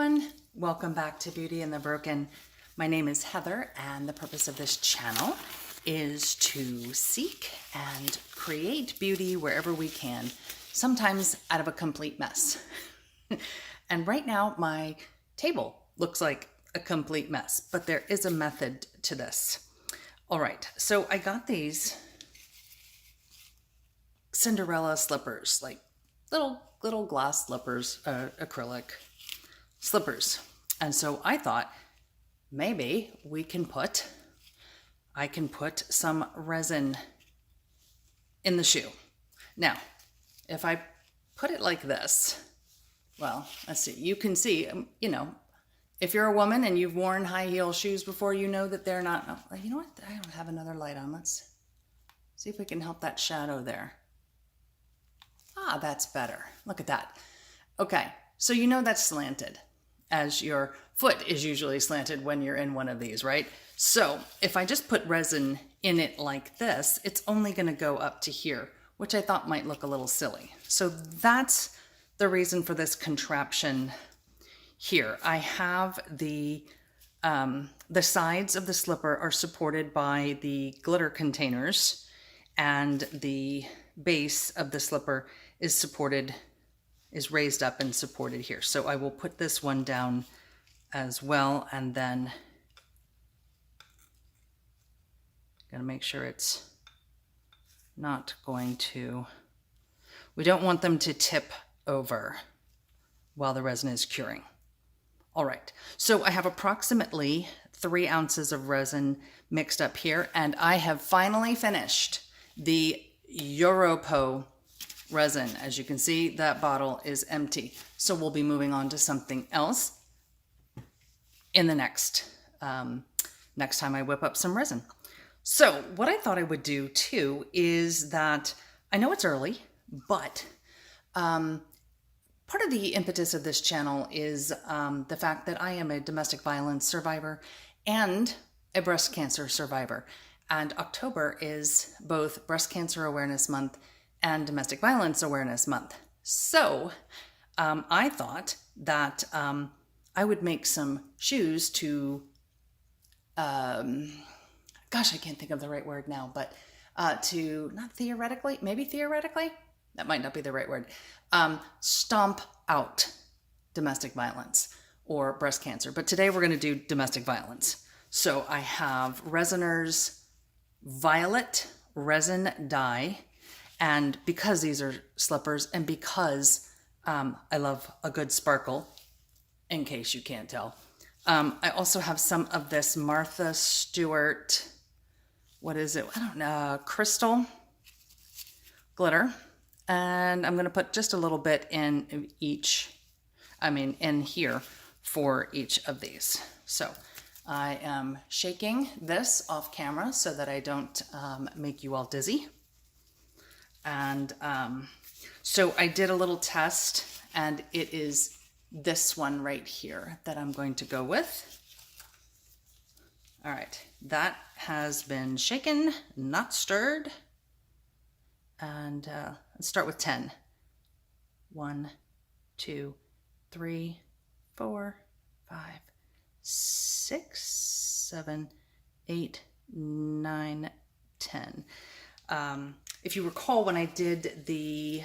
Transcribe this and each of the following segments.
everyone. Welcome back to Beauty and the Broken. My name is Heather, and the purpose of this channel is to seek and create beauty wherever we can, sometimes out of a complete mess. And right now, my table looks like a complete mess, but there is a method to this. All right, so I got these Cinderella slippers, like little glass slippers, acrylic slippers. And so I thought maybe I can put some resin in the shoe. Now, if I put it like this, well, let's see, you can see, if you're a woman and you've worn high heel shoes before, you know that they're not, you know what? I don't have another light on. Let's see if we can help that shadow there. Ah, that's better. Look at that. Okay, so you know that's slanted, as your foot is usually slanted when you're in one of these, right? So if I just put resin in it like this, it's only going to go up to here, which I thought might look a little silly. So that's the reason for this contraption here. I have the sides of the slipper are supported by the glitter containers, and the base of the slipper is raised up and supported here. So I will put this one down as well, and then gotta make sure it's not going to, we don't want them to tip over while the resin is curing. All right, so I have approximately 3 ounces of resin mixed up here, and I have finally finished the Europo resin. As you can see, that bottle is empty. So we'll be moving on to something else in the next time I whip up some resin. So what I thought I would do too is that, I know it's early, but part of the impetus of this channel is the fact that I am a domestic violence survivor and a breast cancer survivor. And October is both Breast Cancer Awareness Month and Domestic Violence Awareness Month. So I thought that I would make some shoes to, gosh, I can't think of the right word now, but maybe theoretically, that might not be the right word, stomp out domestic violence or breast cancer. But today we're going to do domestic violence. So I have Resiner's Violet resin dye, and because these are slippers and because I love a good sparkle, in case you can't tell, I also have some of this Martha Stewart, what is it? I don't know, crystal glitter, and I'm going to put just a little bit in here for each of these. So I am shaking this off camera so that I don't make you all dizzy. And so I did a little test, and it is this one right here that I'm going to go with. All right, that has been shaken, not stirred. And let's start with 10. 1, 2, 3, 4, 5, 6, 7, 8, 9, 10. If you recall, when I did the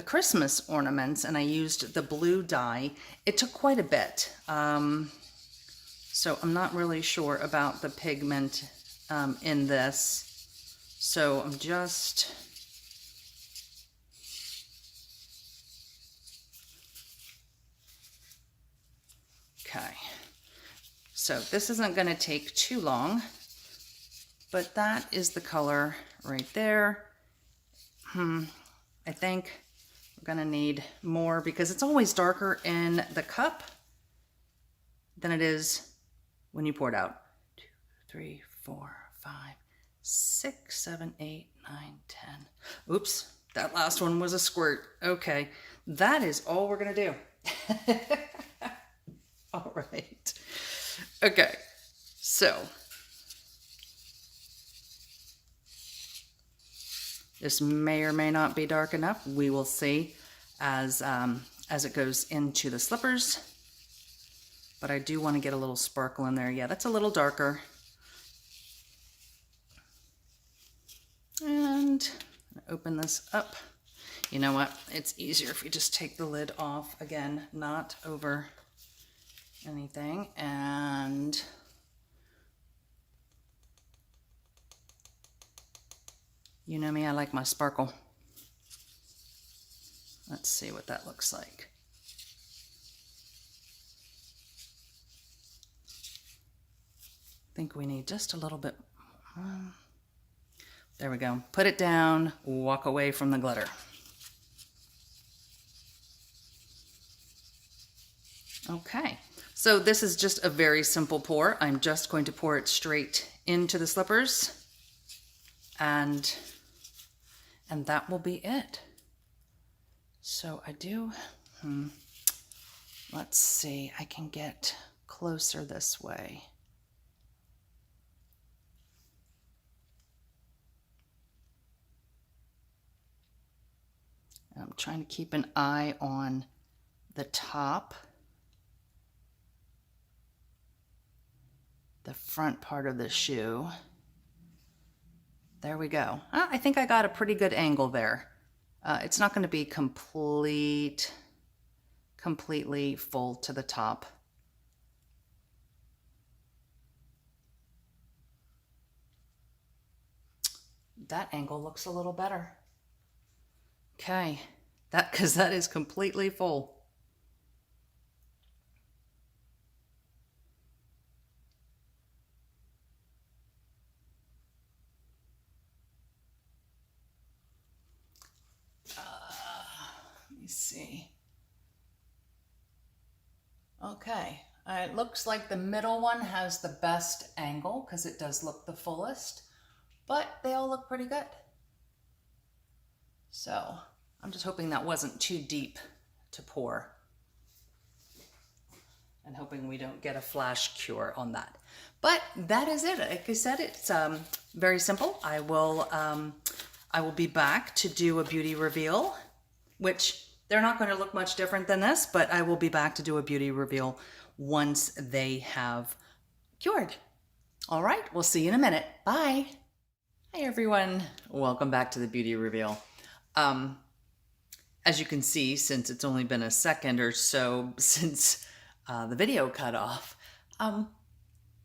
Christmas ornaments and I used the blue dye, it took quite a bit. So I'm not really sure about the pigment in this. So I'm just... Okay. So this isn't going to take too long, but that is the color right there. I think we're going to need more because it's always darker in the cup than it is when you pour it out. 2, 3, 4, 5, 6, 7, 8, 9, 10. Oops, that last one was a squirt. Okay, that is all we're going to do. All right. Okay, so this may or may not be dark enough. We will see as as it goes into the slippers. But I do want to get a little sparkle in there. Yeah, that's a little darker. And open this up. You know what? It's easier if you just take the lid off. Again, not over anything. And you know me, I like my sparkle. Let's see what that looks like. I think we need just a little bit. There we go. Put it down, walk away from the glitter. Okay, so this is just a very simple pour. I'm just going to pour it straight into the slippers, and that will be it. So I do, let's see, I can get closer this way. I'm trying to keep an eye on the top, the front part of the shoe. There we go. I think I got a pretty good angle there. It's not going to be completely full to the top. That angle looks a little better. Okay, because that is completely full. Let me see. Okay, it looks like the middle one has the best angle because it does look the fullest, but they all look pretty good. So I'm just hoping that wasn't too deep to pour, and hoping we don't get a flash cure on that. But that is it. Like I said, it's very simple. I will be back to do a beauty reveal, which they're not going to look much different than this, but I will be back to do a beauty reveal once they have cured. All right, we'll see you in a minute. Bye. Hi everyone, welcome back to the beauty reveal. As you can see, since it's only been a second or so since the video cut off,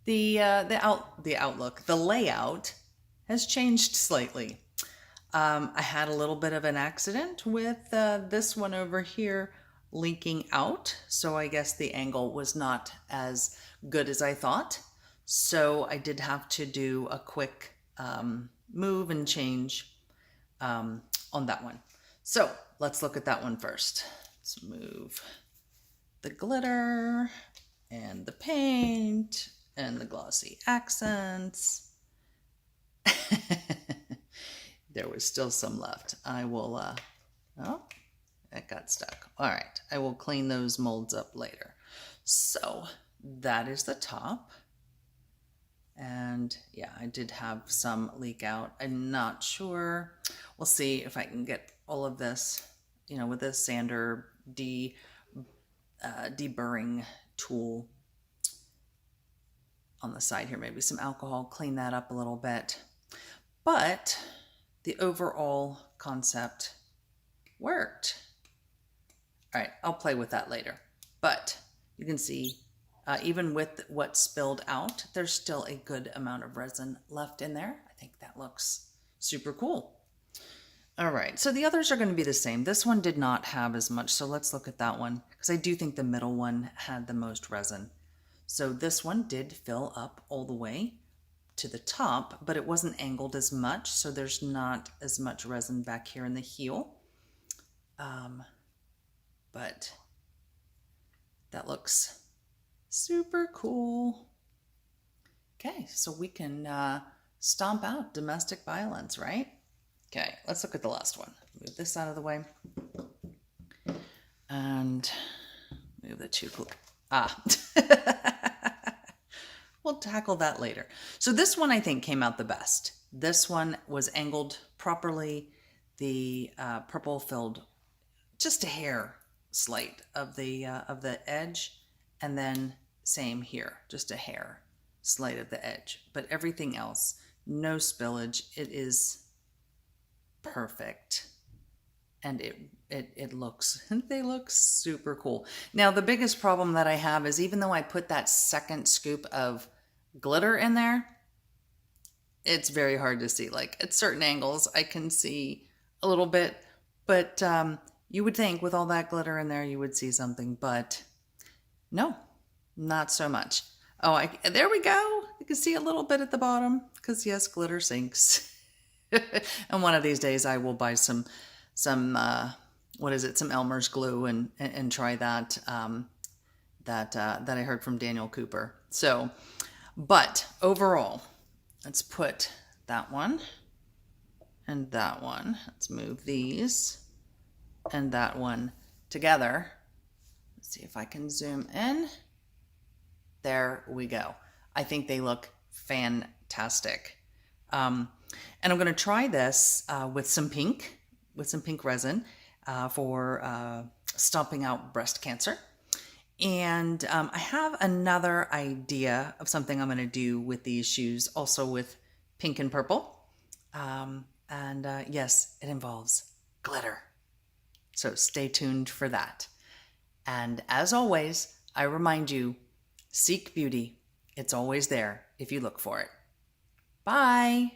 the layout has changed slightly. I had a little bit of an accident with this one over here linking out, so I guess the angle was not as good as I thought. So I did have to do a quick move and change on that one. So let's look at that one first. Let's move the glitter and the paint and the glossy accents. There was still some left. I will, oh, that got stuck. All right, I will clean those molds up later. So that is the top. And yeah, I did have some leak out. I'm not sure. We'll see if I can get all of this, you know, with this sander deburring tool on the side here. Maybe some alcohol, clean that up a little bit. But the overall concept worked. All right, I'll play with that later. But you can see, even with what spilled out, there's still a good amount of resin left in there. I think that looks super cool. All right, so the others are going to be the same. This one did not have as much, so let's look at that one, because I do think the middle one had the most resin. So this one did fill up all the way to the top, but it wasn't angled as much, so there's not as much resin back here in the heel. But that looks super cool. Okay, so we can stomp out domestic violence, right? Okay, let's look at the last one. Move this out of the way. And move the two. We'll tackle that later. So this one I think came out the best. This one was angled properly. The purple filled just a hair slight of the edge, and then same here, just a hair slight of the edge. But everything else, no spillage. It is perfect. And it looks, they look super cool. Now, the biggest problem that I have is even though I put that second scoop of glitter in there, it's very hard to see. Like at certain angles, I can see a little bit, but you would think with all that glitter in there, you would see something, but no, not so much. Oh, there we go. You can see a little bit at the bottom because yes, glitter sinks. And one of these days I will buy some what is it? Some Elmer's glue and try that, that I heard from Daniel Cooper. So, but overall, let's put that one and that one. Let's move these and that one together. Let's see if I can zoom in. There we go. I think they look fantastic. And I'm going to try this with some pink resin for stomping out breast cancer. And I have another idea of something I'm going to do with these shoes, also with pink and purple. Yes, it involves glitter. So stay tuned for that. And as always, I remind you, seek beauty. It's always there if you look for it. Bye.